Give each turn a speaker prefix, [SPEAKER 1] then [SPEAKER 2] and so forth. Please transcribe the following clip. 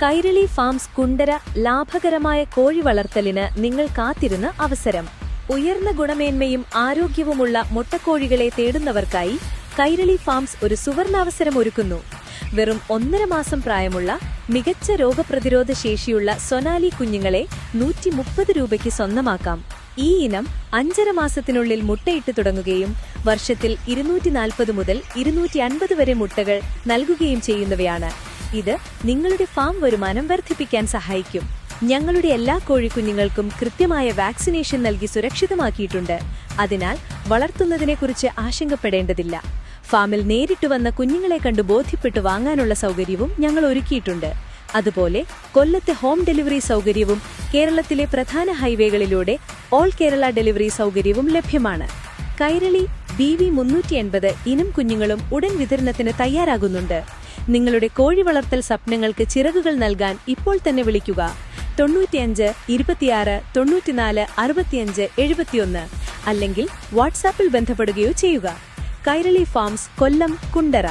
[SPEAKER 1] Kairali farms Kundara ലാഭകരമായ കോഴി വളർത്തലിന് നിങ്ങൾ കാത്തിരുന്ന അവസരം. ഉയർന്ന ഗുണമേന്മയും ആരോഗ്യവുമുള്ള മുട്ടക്കോഴികളെ തേടുന്നവർക്കായി കൈരളി ഫാംസ് ഒരു സുവർണാവസരം ഒരുക്കുന്നു. വെറും 1.5 മാസം പ്രായമുള്ള മികച്ച രോഗപ്രതിരോധ ശേഷിയുള്ള സൊനാലി കുഞ്ഞുങ്ങളെ 130 രൂപയ്ക്ക് സ്വന്തമാക്കാം. ഈ ഇനം 5.5 മാസത്തിനുള്ളിൽ മുട്ടയിട്ട് തുടങ്ങുകയും വർഷത്തിൽ 240 മുതൽ 250 വരെ മുട്ടകൾ നൽകുകയും ചെയ്യുന്നവയാണ്. ഇത് നിങ്ങളുടെ ഫാം വരുമാനം വർദ്ധിപ്പിക്കാൻ സഹായിക്കും. ഞങ്ങളുടെ എല്ലാ കോഴിക്കുഞ്ഞുങ്ങൾക്കും കൃത്യമായ വാക്സിനേഷൻ നൽകി സുരക്ഷിതമാക്കിയിട്ടുണ്ട്. അതിനാൽ വളർത്തുന്നതിനെക്കുറിച്ച് ആശങ്കപ്പെടേണ്ടതില്ല. ഫാമിൽ നേരിട്ട് വന്ന കുഞ്ഞുങ്ങളെ കണ്ടു ബോധ്യപ്പെട്ടു വാങ്ങാനുള്ള സൗകര്യവും ഞങ്ങൾ ഒരുക്കിയിട്ടുണ്ട്. അതുപോലെ കൊല്ലത്തെ ഹോം ഡെലിവറി സൗകര്യവും കേരളത്തിലെ പ്രധാന ഹൈവേകളിലൂടെ ഓൾ കേരള ഡെലിവറി സൗകര്യവും ലഭ്യമാണ്. കൈരളി BV 380 ഇനം കുഞ്ഞുങ്ങളും ഉടൻ വിതരണത്തിന് തയ്യാറാകുന്നുണ്ട്. നിങ്ങളുടെ കോഴി വളർത്തൽ സ്വപ്നങ്ങൾക്ക് ചിറകുകൾ നൽകാൻ ഇപ്പോൾ തന്നെ വിളിക്കുക. 95 26 94 65 71 അല്ലെങ്കിൽ വാട്സാപ്പിൽ ബന്ധപ്പെടുകയോ ചെയ്യുക. കൈരളി ഫാംസ്, കൊല്ലം, കുണ്ടറ.